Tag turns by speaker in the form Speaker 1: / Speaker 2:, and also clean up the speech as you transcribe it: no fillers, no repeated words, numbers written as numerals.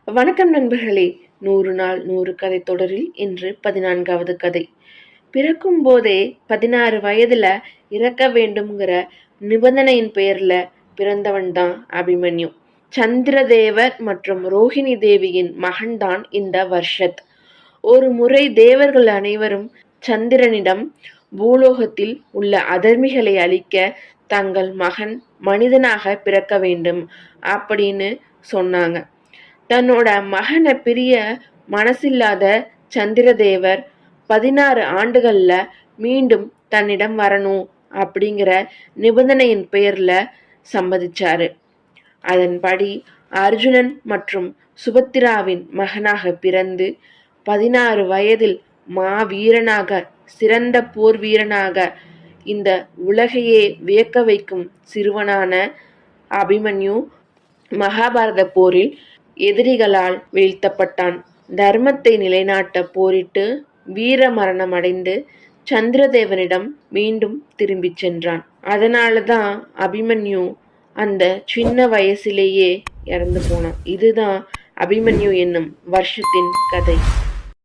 Speaker 1: வணக்கம் நண்பர்களே. 100 நாள் 100 கதை தொடரில் இன்று 14வது கதை. பிறக்கும் போதே 16 வயதுல இறக்க வேண்டும்ங்கிற நிபந்தனையின் பெயர்ல பிறந்தவன் தான் அபிமன்யு. சந்திரதேவர் மற்றும் ரோஹிணி தேவியின் மகன்தான் இந்த வர்ஷத். ஒரு முறை தேவர்கள் அனைவரும் சந்திரனிடம் பூலோகத்தில் உள்ள அதர்மிகளை அழிக்க தங்கள் மகன் மனிதனாக பிறக்க வேண்டும் அப்படின்னு சொன்னாங்க. தன்னோட மகனை பிரிய மனசில்லாத சந்திரதேவர் 16 ஆண்டுகள்ல மீண்டும் தன்னிடம் வரணும் அப்படிங்கிற நிபந்தனையின் பெயர்ல சம்மதிச்சாரு. அதன்படி அர்ஜுனன் மற்றும் சுபத்திராவின் மகனாக பிறந்து 16 வயதில் மாவீரனாக, சிறந்த போர் வீரனாக, இந்த உலகையே வியக்க வைக்கும் சிறுவனான அபிமன்யு மகாபாரத போரில் எதிரிகளால் வீழ்த்தப்பட்டான். தர்மத்தை நிலைநாட்ட போரிட்டு வீர மரணம் அடைந்து சந்திரதேவனிடம் மீண்டும் திரும்பிச் சென்றான். அதனாலதான் அபிமன்யு அந்த சின்ன வயசிலேயே இறந்து போனான். இதுதான் அபிமன்யு என்னும் வருஷத்தின் கதை.